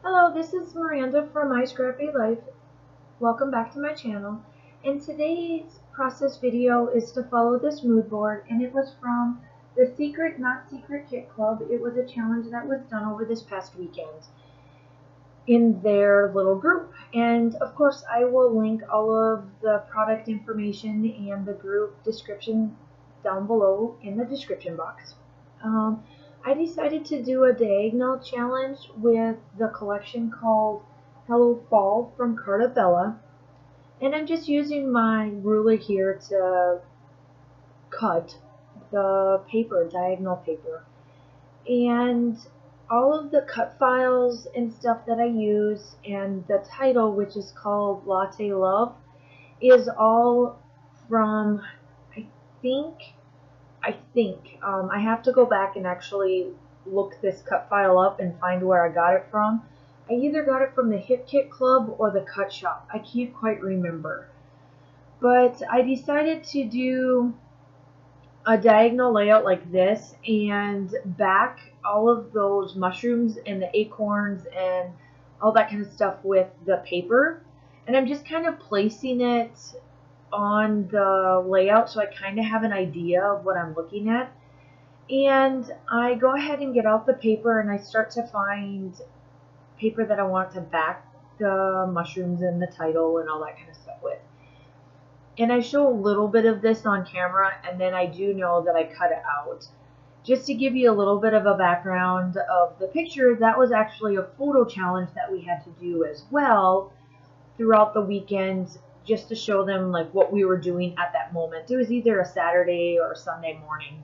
Hello, this is Miranda from My Scrappy Life. Welcome back to my channel. And today's process video is to follow this mood board, and it was from the Secret Not Secret Kit Club. It was a challenge that was done over this past weekend in their little group. And of course, I will link all of the product information and the group description down below in the description box. I decided to do a diagonal challenge with the collection called Hello Fall from Carta, and I'm just using my ruler here to cut the paper, diagonal paper, and all of the cut files and stuff that I use, and the title, which is called Latte Love, is all from, I have to go back and actually look this cut file up and find where I got it from. I either got it from the Hip Kit Club or the Cut Shop. I can't quite remember. But I decided to do a diagonal layout like this and back all of those mushrooms and the acorns and all that kind of stuff with the paper. And I'm just kind of placing it on the layout so I kind of have an idea of what I'm looking at. And I go ahead and get out the paper and I start to find paper that I want to back the mushrooms and the title and all that kind of stuff with. And I show a little bit of this on camera, and then I do know that I cut it out. Just to give you a little bit of a background of the picture, that was actually a photo challenge that we had to do as well throughout the weekend, just to show them like what we were doing at that moment. It was either a Saturday or a Sunday morning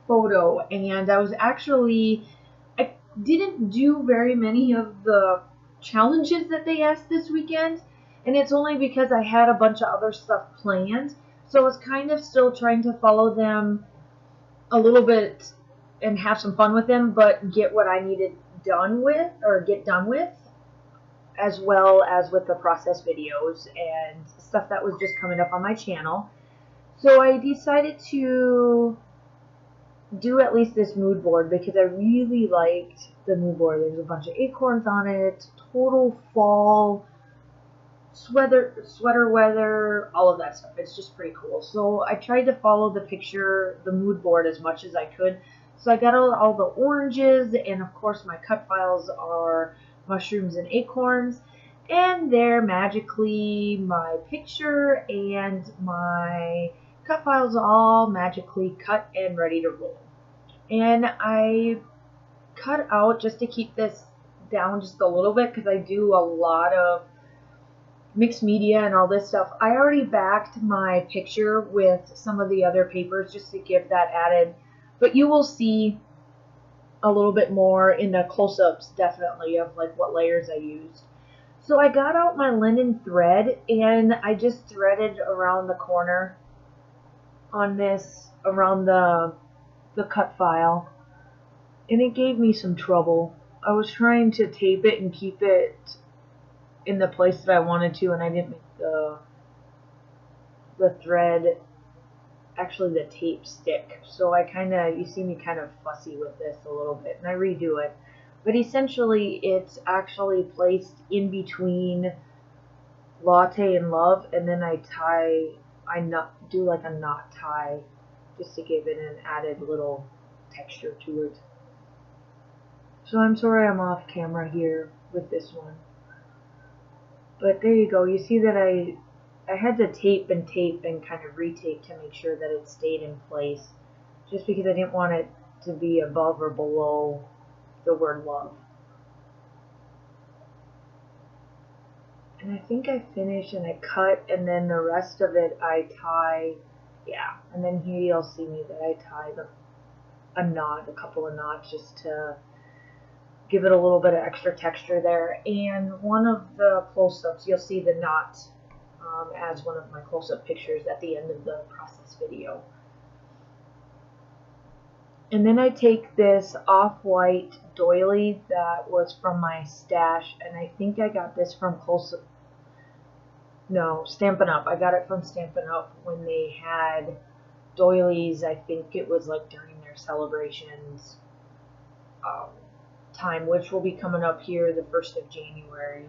photo, and I didn't do very many of the challenges that they asked this weekend, and it's only because I had a bunch of other stuff planned, so I was kind of still trying to follow them a little bit and have some fun with them, but get what I needed done with, or get done with, as well as with the process videos and stuff that was just coming up on my channel. So I decided to do at least this mood board because I really liked the mood board. There's a bunch of acorns on it, total fall, sweater weather, all of that stuff. It's just pretty cool. So I tried to follow the picture, the mood board, as much as I could. So I got all the oranges, and of course my cut files are mushrooms and acorns, and there magically my picture and my cut files all magically cut and ready to roll. And I cut out, just to keep this down just a little bit, because I do a lot of mixed media and all this stuff. I already backed my picture with some of the other papers just to give that added, but you will see a little bit more in the close-ups, definitely, of like what layers I used. So I got out my linen thread and I just threaded around the corner on this, around the cut file, and it gave me some trouble. I was trying to tape it and keep it in the place that I wanted to, and I didn't make the thread, actually the tape, stick. So I kind of, you see me kind of fussy with this a little bit, and I redo it. But essentially it's actually placed in between Latte and Love, and then I do like a knot tie just to give it an added little texture to it. So I'm sorry I'm off camera here with this one. But there you go. You see that I had to tape and kind of retape to make sure that it stayed in place, just because I didn't want it to be above or below the word love. And I think I finished and I cut, and then the rest of it I tie, yeah. And then here you'll see me that I tie a couple of knots, just to give it a little bit of extra texture there. And one of the close-ups, you'll see the knot as one of my close-up pictures at the end of the process video. And then I take this off-white doily that was from my stash, and I think I got this from Stampin' Up. I got it from Stampin' Up when they had doilies. I think it was like during their celebrations time, which will be coming up here the 1st of January.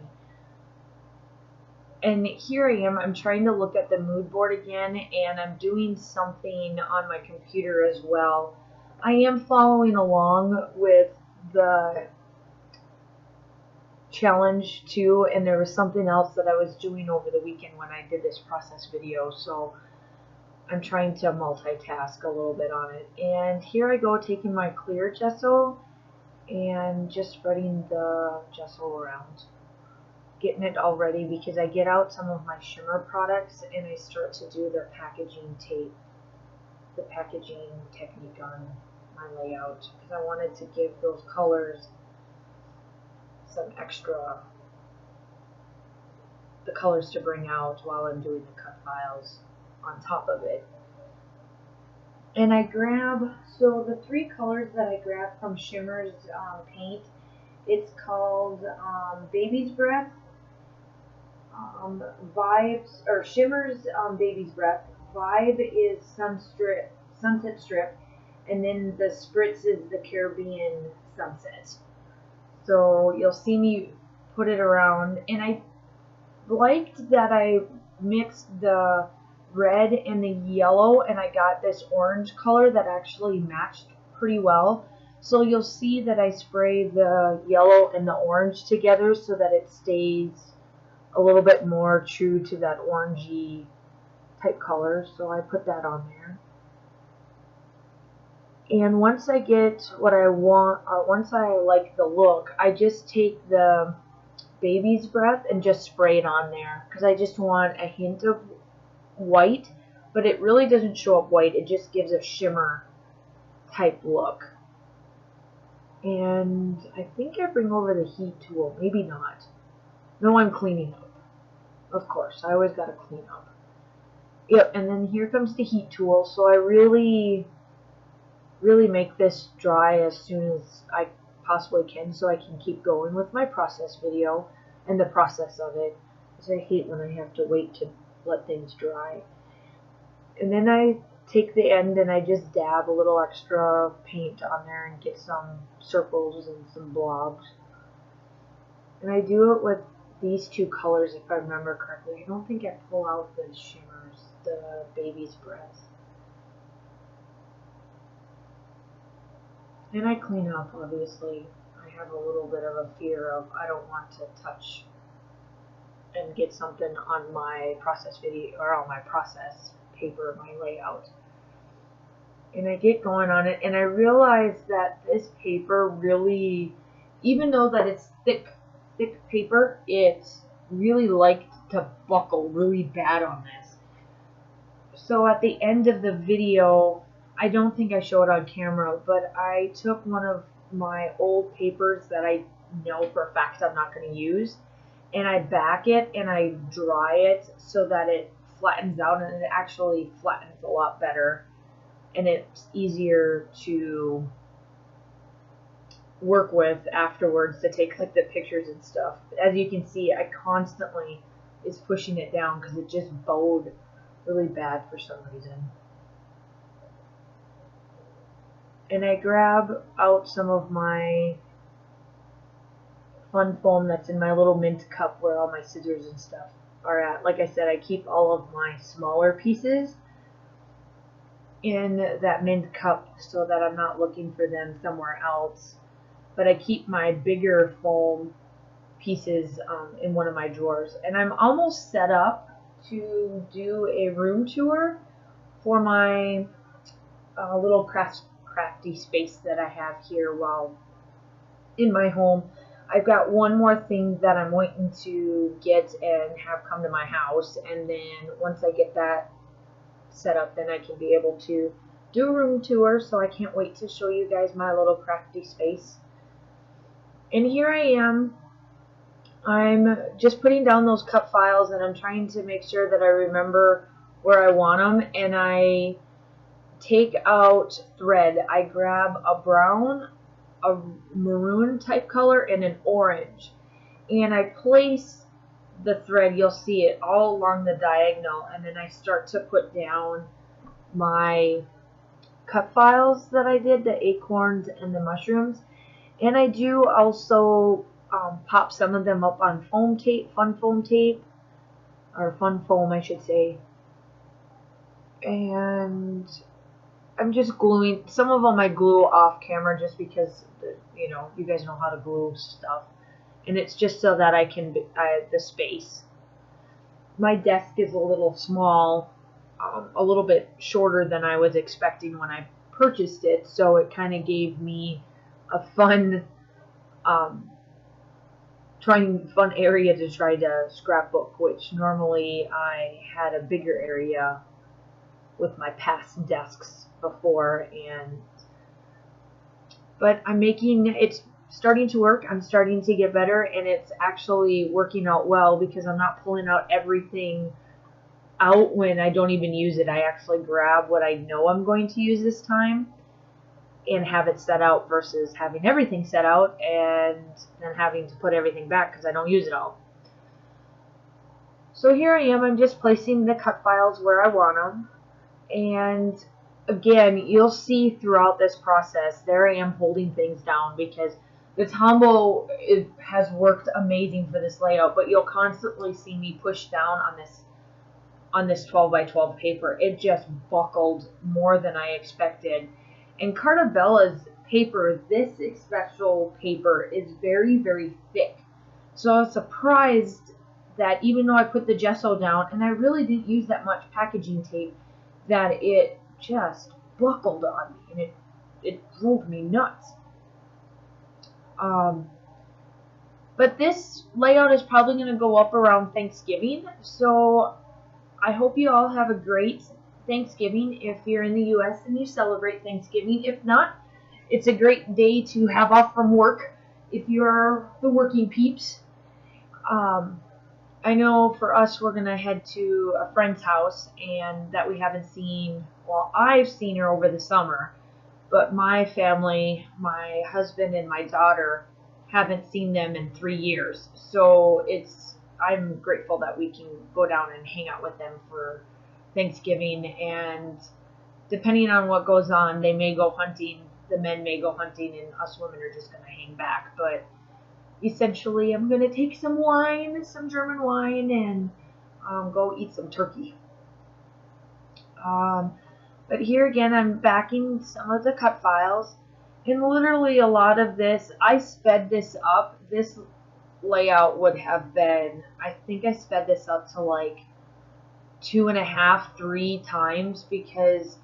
And here I am, I'm trying to look at the mood board again, and I'm doing something on my computer as well. I am following along with the challenge too, and there was something else that I was doing over the weekend when I did this process video, so I'm trying to multitask a little bit on it. And here I go, taking my clear gesso and just spreading the gesso around, getting it all ready, because I get out some of my shimmer products and I start to do the packaging tape, the packaging technique on my layout, because I wanted to give those colors some extra, the colors to bring out while I'm doing the cut files on top of it. And I grab, so the 3 colors that I grabbed from Shimmerz Paint, it's called Baby's Breath, Vibez, or Shimmerz Baby's Breath, Vibe is Sunset Strip, and then the Spritz is the Caribbean Sunset. So you'll see me put it around, and I liked that I mixed the red and the yellow, and I got this orange color that actually matched pretty well. So you'll see that I spray the yellow and the orange together so that it stays a little bit more true to that orangey type color. So I put that on there. And once I get what I want, or once I like the look, I just take the Baby's Breath and just spray it on there, because I just want a hint of white, but it really doesn't show up white, it just gives a shimmer type look. And I think I bring over the heat tool, maybe not. No, I'm cleaning up. Of course, I always gotta clean up. Yep, and then here comes the heat tool, so I really make this dry as soon as I possibly can, so I can keep going with my process video and the process of it, because I hate when I have to wait to let things dry. And then I take the end and I just dab a little extra paint on there and get some circles and some blobs. And I do it with these 2 colors, if I remember correctly. I don't think I pull out the Shimmerz, the Baby's Breath. And I clean up, obviously. I have a little bit of a fear of, I don't want to touch and get something on my process video, or on my process paper, my layout. And I get going on it, and I realize that this paper really, even though that it's thick paper, it's really liked to buckle really bad on this. So at the end of the video, I don't think I show it on camera, but I took one of my old papers that I know for a fact I'm not going to use, and I back it and I dry it so that it flattens out, and it actually flattens a lot better, and it's easier to work with afterwards to take like the pictures and stuff. As you can see, I constantly is pushing it down because it just bowed really bad for some reason. And I grab out some of my fun foam that's in my little mint cup where all my scissors and stuff are at. Like I said, I keep all of my smaller pieces in that mint cup so that I'm not looking for them somewhere else. But I keep my bigger foam pieces in one of my drawers. And I'm almost set up to do a room tour for my little crafty space that I have here while in my home. I've got one more thing that I'm waiting to get and have come to my house, and then once I get that set up, then I can be able to do a room tour. So I can't wait to show you guys my little crafty space. And here I am. I'm just putting down those cut files, and I'm trying to make sure that I remember where I want them, and I take out thread. I grab a brown, a maroon type color, and an orange, and I place the thread, you'll see it all along the diagonal, and then I start to put down my cut files that I did, the acorns and the mushrooms. And I do also pop some of them up on foam tape, fun foam tape, or fun foam I should say. And I'm just gluing, some of them I glue off camera just because, you know, you guys know how to glue stuff. And it's just so that I can, the space. My desk is a little small, a little bit shorter than I was expecting when I purchased it, so it kind of gave me a fun area to try to scrapbook, which normally I had a bigger area with my past desks before, but I'm making, it's starting to work. I'm starting to get better, and it's actually working out well because I'm not pulling out everything out when I don't even use it. I actually grab what I know I'm going to use this time and have it set out versus having everything set out and then having to put everything back because I don't use it all. So here I am. I'm just placing the cut files where I want them. And again, you'll see throughout this process, there I am holding things down because the Tombow has worked amazing for this layout, but you'll constantly see me push down on this 12 by 12 paper. It just buckled more than I expected. And Carta's paper, this special paper, is very, very thick. So I was surprised that even though I put the gesso down, and I really didn't use that much packaging tape, that it just buckled on me, and it drove me nuts. But this layout is probably going to go up around Thanksgiving, so I hope you all have a great Thanksgiving if you're in the U.S. and you celebrate Thanksgiving. If not, it's a great day to have off from work if you're the working peeps. I know for us, we're going to head to a friend's house and that we haven't seen. Well, I've seen her over the summer, but my family, my husband and my daughter, haven't seen them in 3 years. So I'm grateful that we can go down and hang out with them for Thanksgiving. And depending on what goes on, they may go hunting. The men may go hunting, and us women are just going to hang back. But essentially, I'm going to take some wine, some German wine, and go eat some turkey. But here again, I'm backing some of the cut files. And literally a lot of this, I sped this up. This layout would have been, I think I sped this up to like 2.5, 3 times because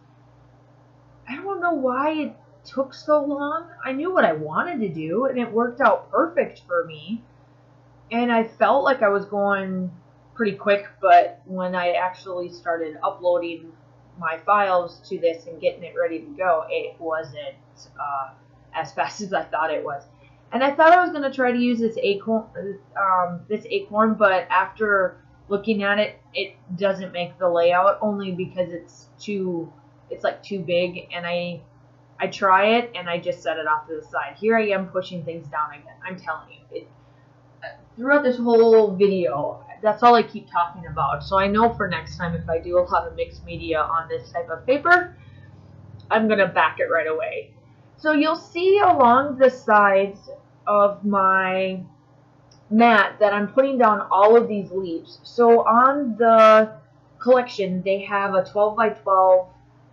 I don't know why it took so long. I knew what I wanted to do and it worked out perfect for me. And I felt like I was going pretty quick, but when I actually started uploading my files to this and getting it ready to go, it wasn't as fast as I thought it was. And I thought I was going to try to use this acorn, but after looking at it, it doesn't make the layout only because it's like too big, and I try it and I just set it off to the side. Here I am pushing things down again. I'm telling you, throughout this whole video, that's all I keep talking about. So I know for next time, if I do a lot of mixed media on this type of paper, I'm going to back it right away. So you'll see along the sides of my mat that I'm putting down all of these leaves. So on the collection, they have a 12 by 12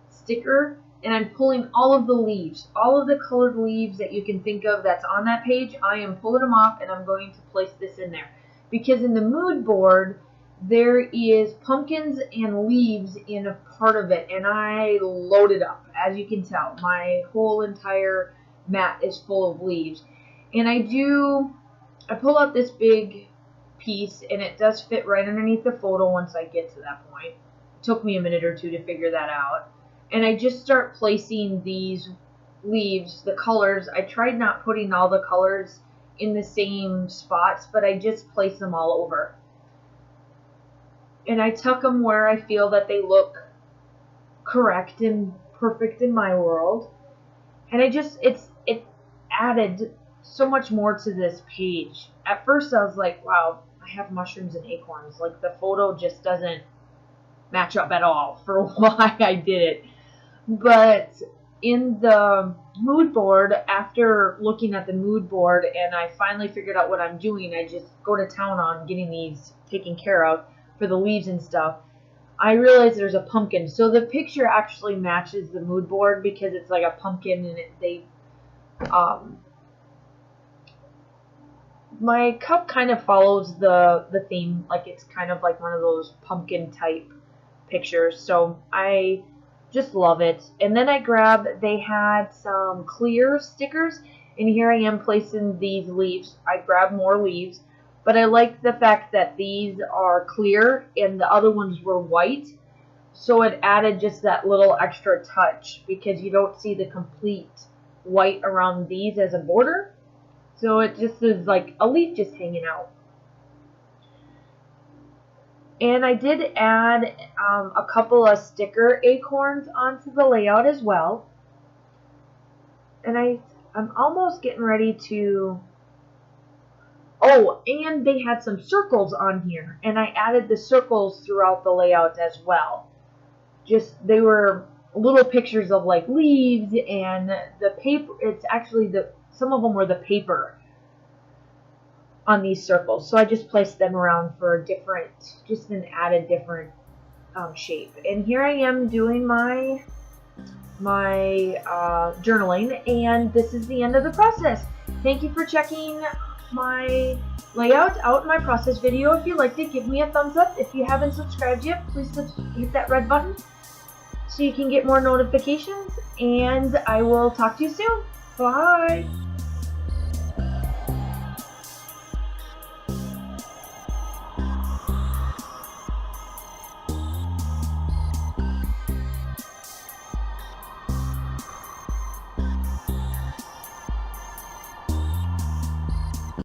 sticker, and I'm pulling all of the leaves, all of the colored leaves that you can think of that's on that page. I am pulling them off, and I'm going to place this in there. Because in the mood board, there is pumpkins and leaves in a part of it, and I loaded up. As you can tell, my whole entire mat is full of leaves. And I pull out this big piece, and it does fit right underneath the photo once I get to that point. It took me a minute or two to figure that out. And I just start placing these leaves, the colors. I tried not putting all the colors in the same spots, but I just place them all over. And I tuck them where I feel that they look correct and perfect in my world. And it added so much more to this page. At first I was like, wow, I have mushrooms and acorns. Like, the photo just doesn't match up at all for why I did it. But in the mood board, after looking at the mood board and I finally figured out what I'm doing, I just go to town on getting these taken care of for the leaves and stuff, I realized there's a pumpkin. So the picture actually matches the mood board because it's like a pumpkin, and my cup kind of follows the theme, like it's kind of like one of those pumpkin type pictures. So I just love it. And then they had some clear stickers, and here I am placing these leaves. I grabbed more leaves, but I like the fact that these are clear and the other ones were white, so it added just that little extra touch because you don't see the complete white around these as a border, so it just is like a leaf just hanging out. And I did add a couple of sticker acorns onto the layout as well. And I'm almost getting ready to... Oh, and they had some circles on here. And I added the circles throughout the layout as well. They were little pictures of like leaves and the paper. It's actually some of them were the paper on these circles, so I just placed them around for a different, just an added different shape. And here I am doing my journaling, and this is the end of the process. Thank you for checking my layout out in my process video. If you liked it, give me a thumbs up. If you haven't subscribed yet, please hit that red button so you can get more notifications, and I will talk to you soon. Bye!